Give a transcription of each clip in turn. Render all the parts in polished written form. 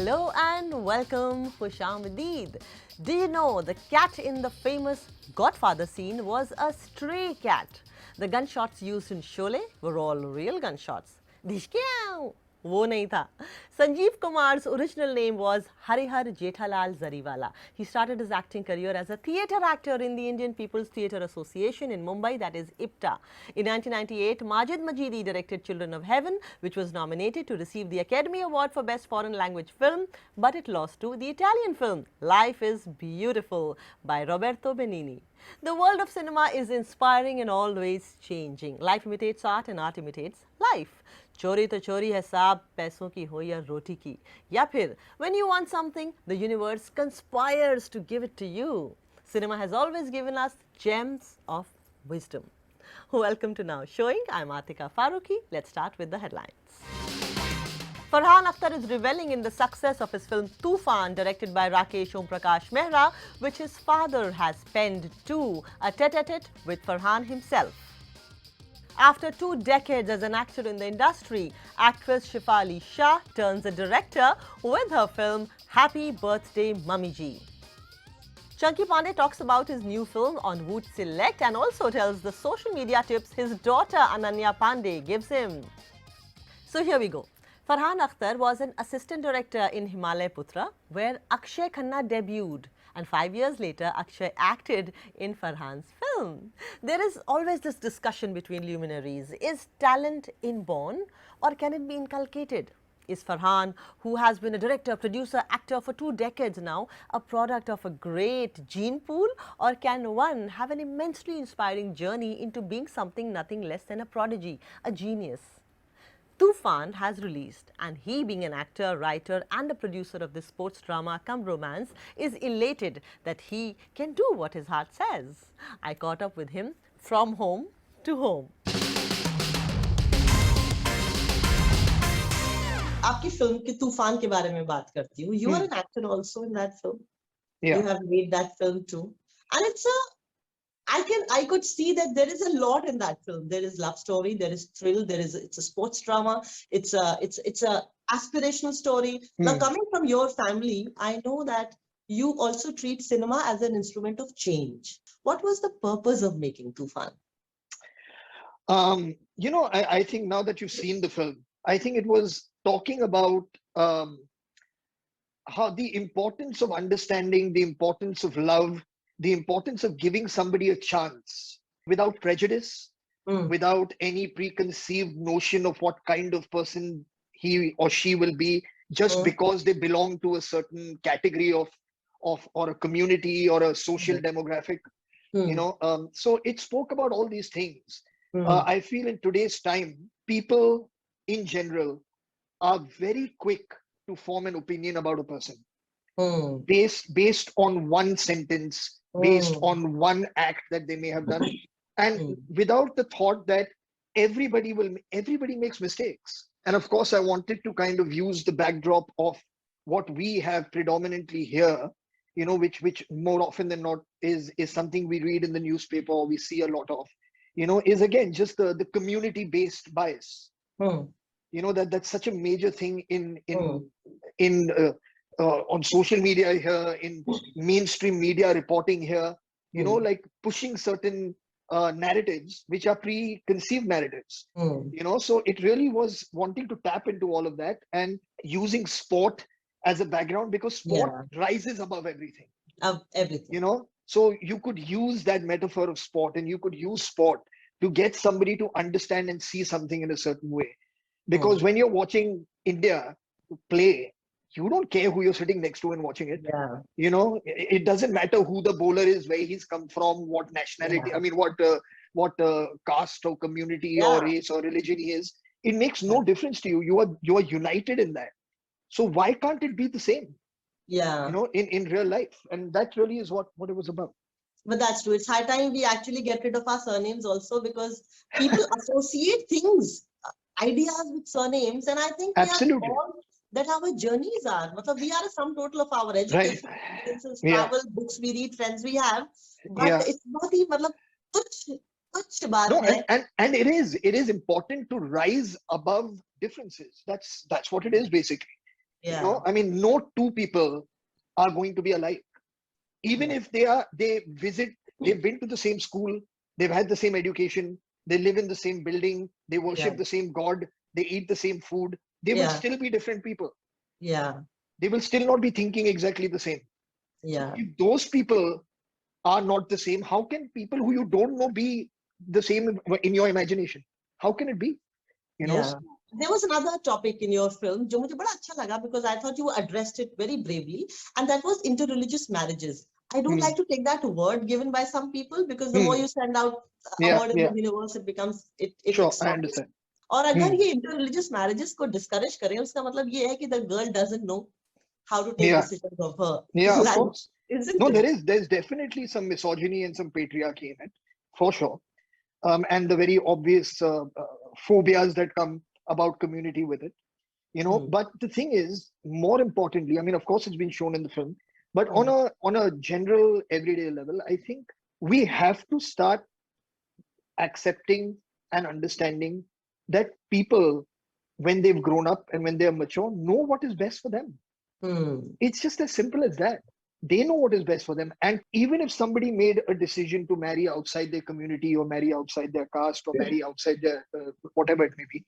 Hello and welcome, Hushamadid. Do you know the cat in the famous Godfather scene was a stray cat? The gunshots used in Sholay were all real gunshots. Dishkyaw! वो नहीं था. Sanjeev Kumar's original name was Harihar Jethalal Zariwala. He started his acting career as a theatre actor in the Indian People's Theatre Association in Mumbai, that is IPTA. In 1998, Majid Majidi directed Children of Heaven, which was nominated to receive the Academy Award for Best Foreign Language Film, but it lost to the Italian film Life is Beautiful by Roberto Benigni. The world of cinema is inspiring and always changing. Life imitates art and art imitates life. चोरी तो चोरी है साहब, पैसों की हो या रोटी की. या फिर when you want something, the universe conspires to give it to you. Cinema has always given us gems of wisdom. Welcome to Now Showing. I'm Atika Farooqi. Let's start with the headlines. Farhan Akhtar is reveling in the success of his film Toofan, directed by Rakesh Om Prakash Mehra, which his father has penned too, a tete-a-tete with Farhan himself. After 2 decades as an actor in the industry, actress Shefali Shah turns a director with her film Happy Birthday Mummy Ji. Chunky Pandey talks about his new film on Woot Select and also tells the social media tips his daughter Ananya Pandey gives him. So here we go. Farhan Akhtar was an assistant director in Himalaya Putra, where Akshay Khanna debuted. And 5 years later, Akshay acted in Farhan's film. There is always this discussion between luminaries. Is talent inborn or can it be inculcated? Is Farhan, who has been a director, producer, actor for 2 decades now, a product of a great gene pool, or can one have an immensely inspiring journey into being something nothing less than a prodigy, a genius? Toofan has released, and he, being an actor, writer and a producer of this sports drama cum romance, is elated that he can do what his heart says. I caught up with him from home to home. आपकी film के तूफान के बारे में बात करती हूँ. You are an actor also in that film. Yeah. You have made that film too, and I could see that there is a lot in that film. There is love story, there is thrill, it's a sports drama, it's a aspirational story. Now, coming from your family, I know that you also treat cinema as an instrument of change. What was the purpose of making Toofan? I think now that you've seen the film, I think it was talking about how the importance of understanding, the importance of love, the importance of giving somebody a chance without prejudice, without any preconceived notion of what kind of person he or she will be, just because they belong to a certain category of or a community or a social demographic. So it spoke about all these things. I feel in today's time, people in general are very quick to form an opinion about a person based on one sentence, based on one act that they may have done, and without the thought that everybody makes mistakes. And of course, I wanted to kind of use the backdrop of what we have predominantly here, which more often than not is something we read in the newspaper or we see a lot of, is again just the community-based bias. That's such a major thing on social media here, in mainstream media reporting here, like pushing certain narratives which are preconceived narratives. So it really was wanting to tap into all of that and using sport as a background, because sport rises above everything. So you could use that metaphor of sport, and you could use sport to get somebody to understand and see something in a certain way. Because when you're watching India play, you don't care who you're sitting next to and watching it. It doesn't matter who the bowler is, where he's come from, what nationality, I mean, what caste or community or race or religion he is. It makes no difference to you. You are united in that. So why can't it be the same? In real life? And that really is what it was about. But that's true. It's high time we actually get rid of our surnames also, because people associate things, ideas with surnames, and I think absolutely that our journeys are. We are a sum total of our education, experiences, travel, books we read, friends we have. But it's not even and it is important to rise above differences. That's what it is basically. Yeah. I mean, no two people are going to be alike. Even if they've been to the same school, they've had the same education, they live in the same building, they Yeah. worship the same God, they eat the same food, they will Yeah. still be different people. Yeah. They will still not be thinking exactly the same. So Yeah. if those people are not the same, how can people who you don't know be the same in your imagination? How can it be? Yeah. There was another topic in your film जो मुझे बड़ा अच्छा लगा because I thought you addressed it very bravely, and that was interreligious marriages. I don't like to take that word given by some people because the more you send out a word in the universe, it becomes it Sure, I expands. understand. और अगर ये interreligious marriages को discourage करें, उसका मतलब ये है कि the girl doesn't know how to take decisions of her Of life, course. isn't No, it? there's definitely some misogyny and some patriarchy in it, for sure. And the very obvious phobias that come about community with it. But the thing is, more importantly, I mean, of course, it's been shown in the film, but on a general everyday level, I think we have to start accepting and understanding that people, when they've grown up and when they're mature, know what is best for them. It's just as simple as that. They know what is best for them. And even if somebody made a decision to marry outside their community or marry outside their caste or marry outside their whatever it may be,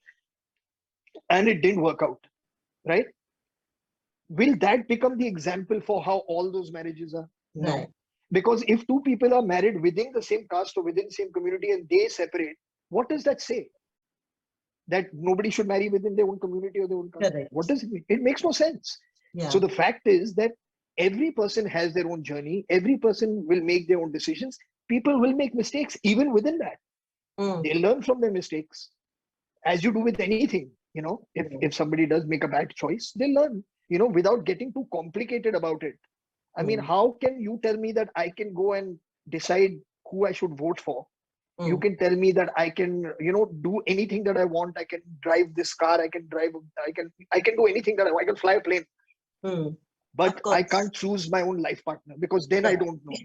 and it didn't work out, right? Will that become the example for how all those marriages are? No. Right. Because if two people are married within the same caste or within the same community and they separate, what does that say? That nobody should marry within their own community or their own caste? Correct. What does it mean? It makes no sense. Yeah. So the fact is that every person has their own journey. Every person will make their own decisions. People will make mistakes even within that. They learn from their mistakes, as you do with anything. If somebody does make a bad choice, they learn, without getting too complicated about it. I mean, how can you tell me that I can go and decide who I should vote for? You can tell me that I can, do anything that I want. I can drive this car. I can do anything that I can fly a plane. But I can't choose my own life partner because then I don't know.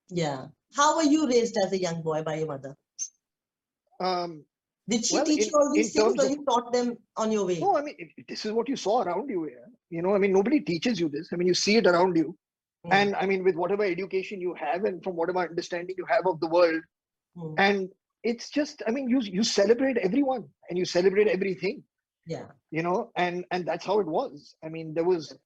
Yeah. How were you raised as a young boy by your mother? Did she teach you all these things, or you taught them on your way? No, I mean, this is what you saw around you here. I mean, nobody teaches you this. I mean, you see it around you. And I mean, with whatever education you have and from whatever understanding you have of the world, and it's just, I mean, you celebrate everyone and you celebrate everything. Yeah. And that's how it was. I mean, there was,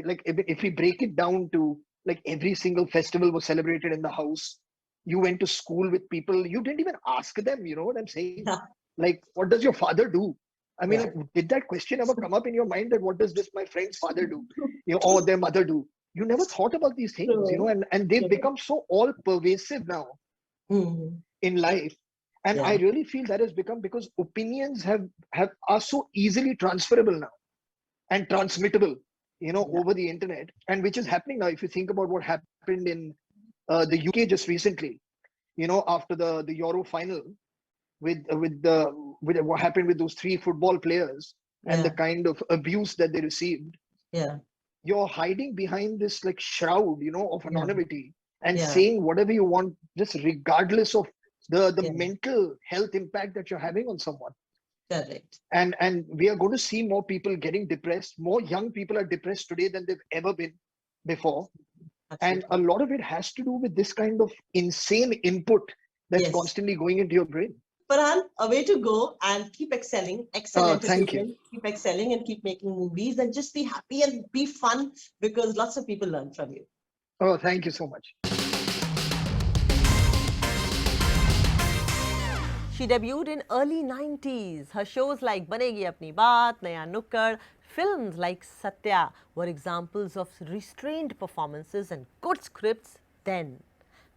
like, if we break it down to, like, every single festival was celebrated in the house. You went to school with people. You didn't even ask them, you know what I'm saying? Yeah. Like, what does your father do? I mean, like, did that question ever come up in your mind that what does this my friend's father do? Or their mother do? You never thought about these things, and they've become so all pervasive now in life. And I really feel that has become because opinions are so easily transferable now and transmittable, over the internet, and which is happening now. If you think about what happened in the UK just recently, after the Euro final, with what happened with those 3 football players and the kind of abuse that they received. Yeah. You're hiding behind this, like, shroud, of anonymity and saying whatever you want, just regardless of the mental health impact that you're having on someone. Correct. And we are going to see more people getting depressed. More young people are depressed today than they've ever been before. Absolutely. And a lot of it has to do with this kind of insane input that's constantly going into your brain. Farhan, a way to go and keep excelling, excellent. Thank you. Keep excelling and keep making movies and just be happy and be fun, because lots of people learn from you. Oh, thank you so much. She debuted in early 90s. Her shows like Banegi Apni Baat, Naya Nukkad, films like Satya were examples of restrained performances and good scripts then.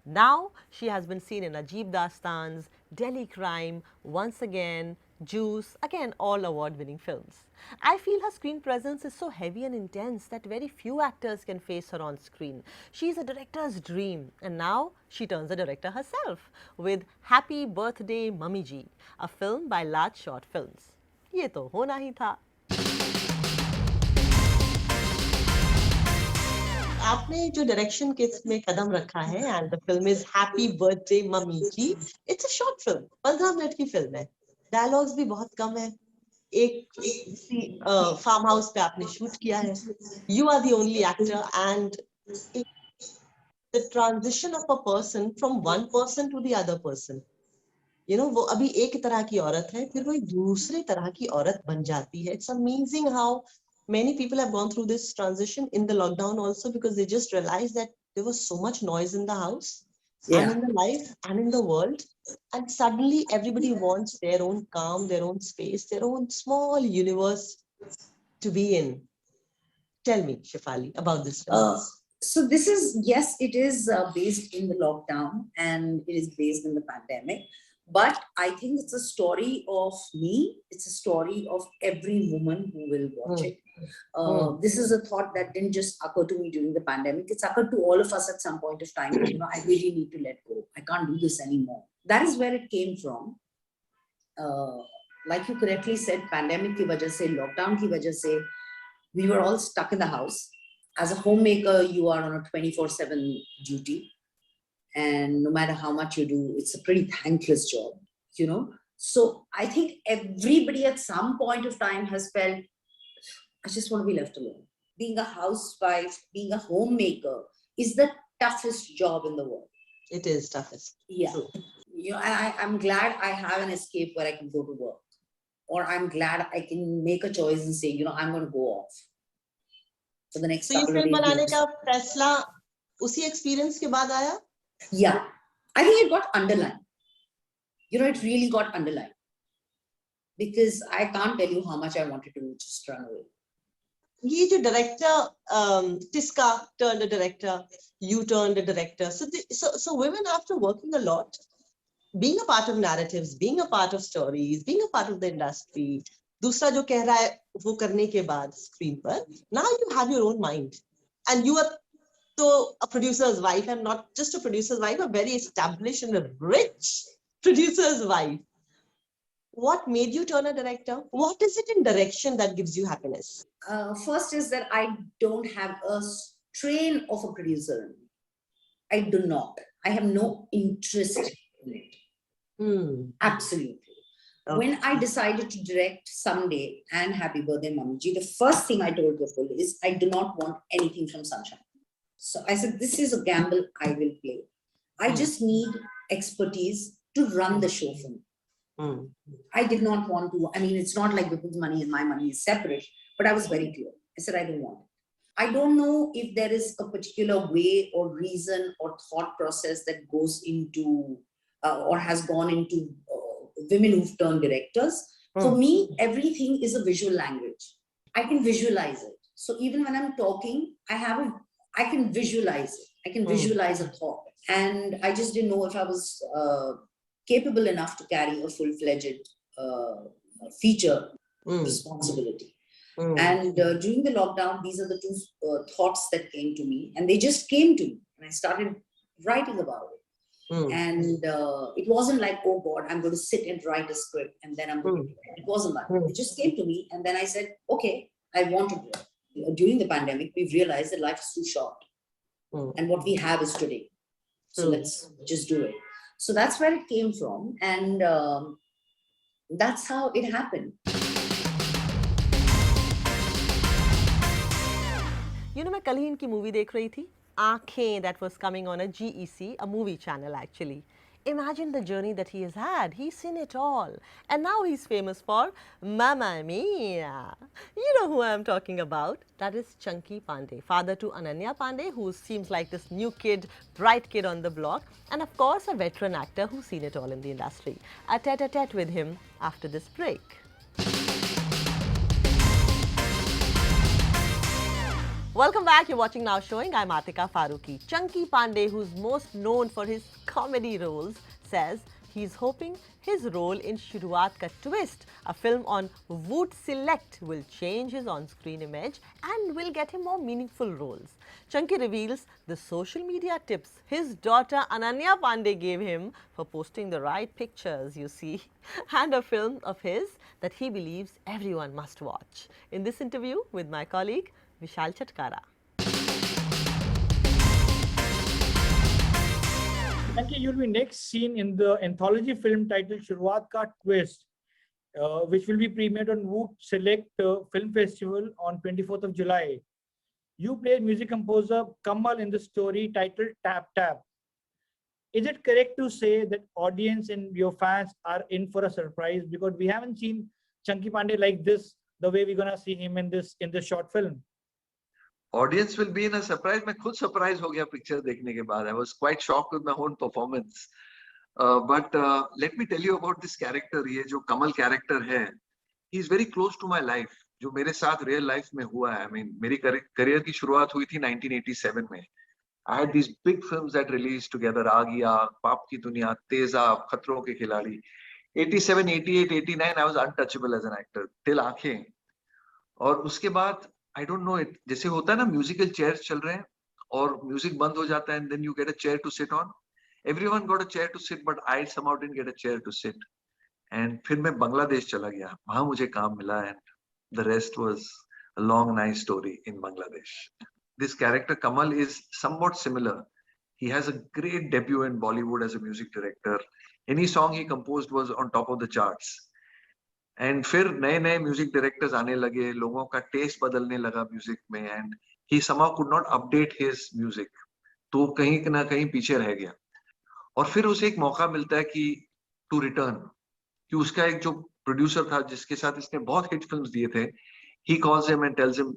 Now, she has been seen in Ajeeb Dastans, Delhi Crime, Once Again, Juice, again all award-winning films. I feel her screen presence is so heavy and intense that very few actors can face her on screen. She's a director's dream, and now she turns a director herself with Happy Birthday Mummy Ji, a film by Large Short Films. ये तो होना ही था. आपने जो direction के में कदम रखा है, and the film is Happy Birthday Mummy Ji. It's a short film, 15 minute की फिल्म है. Dialogues भी बहुत कम है. एक फार्म हाउस पे आपने शूट किया है. You are the only actor, and the transition of a person from one person to the other person. वो अभी एक तरह की औरत है, फिर वो एक दूसरे तरह की औरत बन जाती है. It's amazing how many people have gone through this transition in the lockdown also, because they just realized that there was so much noise in the house and in the life and in the world, and suddenly everybody wants their own calm, their own space, their own small universe to be in. Tell me, Shefali, about this film. So this is, yes, it is based in the lockdown and it is based in the pandemic. But I think it's a story of me. It's a story of every woman who will watch it. This is a thought that didn't just occur to me during the pandemic. It's occurred to all of us at some point of time. I really need to let go. I can't do this anymore. That is where it came from. Like you correctly said, pandemic ki wajah se, lockdown ki wajah se, we were all stuck in the house. As a homemaker, you are on a 24/7 duty. And no matter how much you do, it's a pretty thankless job, So I think everybody at some point of time has felt, I just want to be left alone. Being a housewife, being a homemaker is the toughest job in the world. It is toughest. Yeah. True. I'm glad I have an escape where I can go to work. Or I'm glad I can make a choice and say, I'm going to go off for the next couple of days. So, बनाने का फैसला उसी experience के बाद आया? Yeah, I think it got underlined. It really got underlined. Because I can't tell you how much I wanted to just run away. ये जो director, Tiska turned a director, you turned a director. So women, after working a lot, being a part of narratives, being a part of stories, being a part of the industry, दूसरा जो कह रहा है वो करने के बाद screen पर, now you have your own mind, and you are a producer's wife, and not just a producer's wife, a very established and a rich producer's wife. What made you turn a director? What is it in direction that gives you happiness? First is that I don't have a strain of a producer. I do not. I have no interest in it. Absolutely. Okay. When I decided to direct Someday and Happy Birthday Mummy, the first thing I told Vipul is I do not want anything from Sunshine. So I said, this is a gamble I will play. I just need expertise to run the show for me. I did not want to, it's not like Vipul's money and my money is separate, but I was very clear. I said, I don't want it. I don't know if there is a particular way or reason or thought process that goes into or has gone into women who've turned directors. For me, everything is a visual language. I can visualize it. So even when I'm talking, I can visualize it. I can visualize a thought. And I just didn't know if I was capable enough to carry a full-fledged feature responsibility. And during the lockdown, these are the two thoughts that came to me. And they just came to me. And I started writing about it. And it wasn't like, oh God, I'm going to sit and write a script and then I'm going to do it. It wasn't like that. It just came to me. And then I said, okay, I want to do it. During the pandemic, we've realized that life is too short. And what we have is today. So let's just do it. So that's where it came from. And that's how it happened. मैं कल ही इनकी movie देख रही थी, आँखें, that was coming on a GEC, a movie channel actually. Imagine the journey that he has had. He's seen it all. And now he's famous for Mamma Mia. You know who I'm talking about. That is Chunky Pandey, father to Ananya Pandey, who seems like this new kid, bright kid on the block. And of course, a veteran actor who's seen it all in the industry. A tete-a-tete with him after this break. Welcome back. You're watching Now Showing. I'm Atika Farooqi. Chunky Pandey, who's most known for his comedy roles, says he's hoping his role in Shuruaat Ka Twist, a film on Voot Select, will change his on-screen image and will get him more meaningful roles. Chunky reveals the social media tips his daughter Ananya Pandey gave him for posting the right pictures, you see, and a film of his that he believes everyone must watch. In this interview with my colleague, Vishal Chatkara. You'll be next seen in the anthology film titled Shuruaat Ka Twist. which will be premiered on Woot Select Film Festival on 24th of July. You played music composer Kamal in the story titled Tap Tap. Is it correct to say that audience and your fans are in for a surprise, because we haven't seen Chunky Pandey like this, the way we're gonna see him in this short film? Audience will be in a surprise. मैं खुद surprise हो गया picture देखने के बाद. I was quite shocked with my own performance. But let me tell you about this character. ये जो कमल character है, he is very close to my life. जो मेरे साथ real life में हुआ है. I mean, मेरी career की शुरुआत हुई थी 1987 में. I had these big films that released together. Aagiya, Paap Ki Duniya, Tezab, Khatron Ke Khiladi. 87, 88, 89, I was untouchable as an actor. Till Aankhein. और उसके बाद I don't know it. जैसे होता है ना musical chairs चल रहे हैं और music बंद हो जाता है and then you get a chair to sit on. Everyone got a chair to sit, but I somehow didn't get a chair to sit. And फिर मैं बांग्लादेश चला गया. वहाँ मुझे काम मिला and the rest was a long nice story in Bangladesh. This character Kamal is somewhat similar. He has a great debut in Bollywood as a music director. Any song he composed was on top of the charts. And फिर नए नए music directors आने लगे, लोगों का test बदलने लगा music में, and he somehow could not update his music. तो कहीं ना कहीं पीछे रह गया. और फिर उसे एक मौका मिलता है कि टू रिटर्न, कि उसका एक जो प्रोड्यूसर था जिसके साथ इसने बहुत हिट फिल्म्स दिए थे, he calls him and tells him,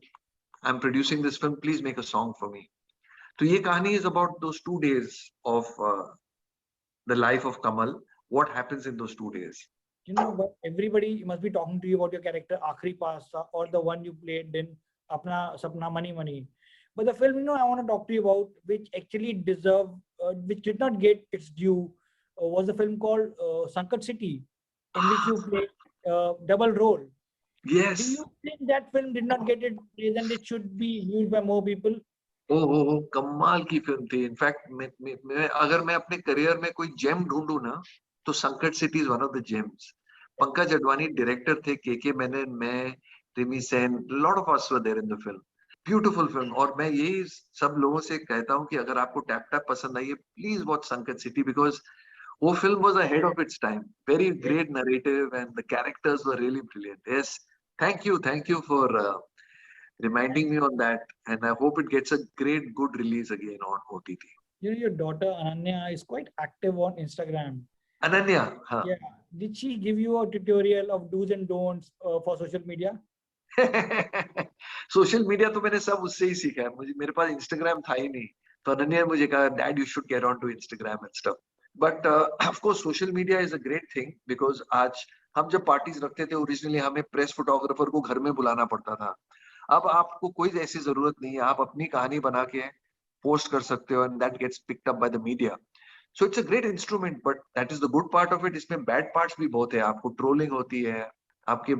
I'm producing this film, please make a song for me. तो ये कहानी is about those 2 days of the life of Kamal. What happens in those 2 days? You know, but everybody must be talking to you about your character Aakhri Pasta, or the one you played in Apna Sapna Mani Mani. But the film, you know, I want to talk to you about, which actually deserved, which did not get its due, was a film called Sankat City, in which you played double role. Yes. Do you think that film did not get its praise and it should be viewed by more people? ओ कमाल की film थी. In fact मैं अगर मैं अपने career में कोई GeM ढूंढूं ना, तो Sankat City is one of the gems. Pankaj Advani director थे, के मेनन, मैं, Rimi Sen, lot of us were there in the film. Beautiful film. और मैं यही सब लोगों से कहता हूँ कि अगर आपको टैप टैप पसंद आई है, प्लीज वॉच संकट सिटी, बिकॉज वो film was ahead of its time. Very great narrative and the characters were really brilliant. Yes, thank you for reminding me on that, and I hope it gets a great good release again on OTT. You know, your daughter Ananya is quite active on Instagram. Ananya, हाँ. Yeah. Did she give you a tutorial of do's and don'ts for social media? Social media तो मैंने सब उससे ही सीखा है. मेरे पास Instagram था ही नहीं, तो अनन्या ने मुझे कहा, dad you should get on to Instagram and stuff. But of course social media is a great thing, because आज हम जब पार्टीज रखते थे, ओरिजिनली हमें प्रेस फोटोग्राफर को घर में बुलाना पड़ता था. अब आपको कोई ऐसी जरूरत नहीं है, आप अपनी कहानी बना के पोस्ट कर सकते हो, and that gets picked up by the media. So it's a great instrument, but that is the good part of it. इसमें बैड पार्ट्स भी बहुत है. आपको ट्रोलिंग होती है, आपके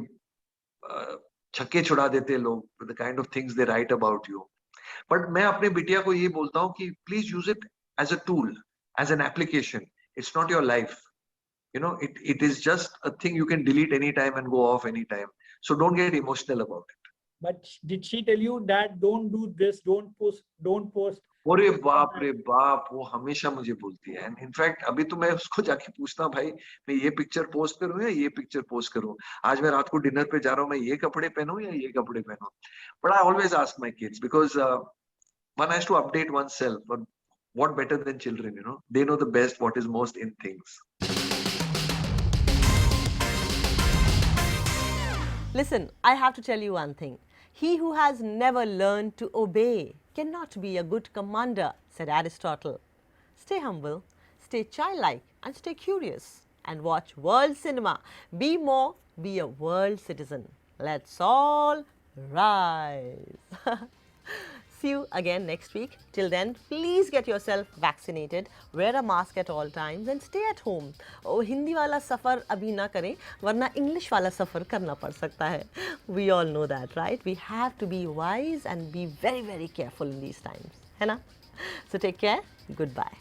छक्के छुड़ा देते हैं लोग, the kind of things they write about you. But मैं अपने बिटिया को ये बोलता हूँ कि please use it as a tool, as an application. It's not your life. You know, it is just a thing you can delete anytime and go off anytime. So don't get emotional about it. But did she tell you that don't do this, don't post? अरे बाप रे बाप, वो हमेशा मुझे बोलती है. And in fact अभी तो मैं उसको जाके पूछता हूँ, भाई मैं ये पिक्चर पोस्ट करूँ या ये पिक्चर पोस्ट करूँ, आज मैं रात को डिनर पे जा रहा हूँ, मैं ये कपड़े पहनूं या ये कपड़े पहनूं. But I always ask my kids, because one has to update oneself. But what better than children, you know? They know the best what is most in things. Listen, I have to tell you one thing. He who has never learned to obey cannot be a good commander, said Aristotle. Stay humble, stay childlike, and stay curious. And watch world cinema. Be more, be a world citizen. Let's all rise. See you again next week. Till then, please get yourself vaccinated, wear a mask at all times and stay at home. Oh, Hindi वाला सफ़र अभी ना करें, वरना English वाला सफ़र करना पड़ सकता है. We all know that, right? We have to be wise and be very, very careful in these times. है ना? So take care. Goodbye.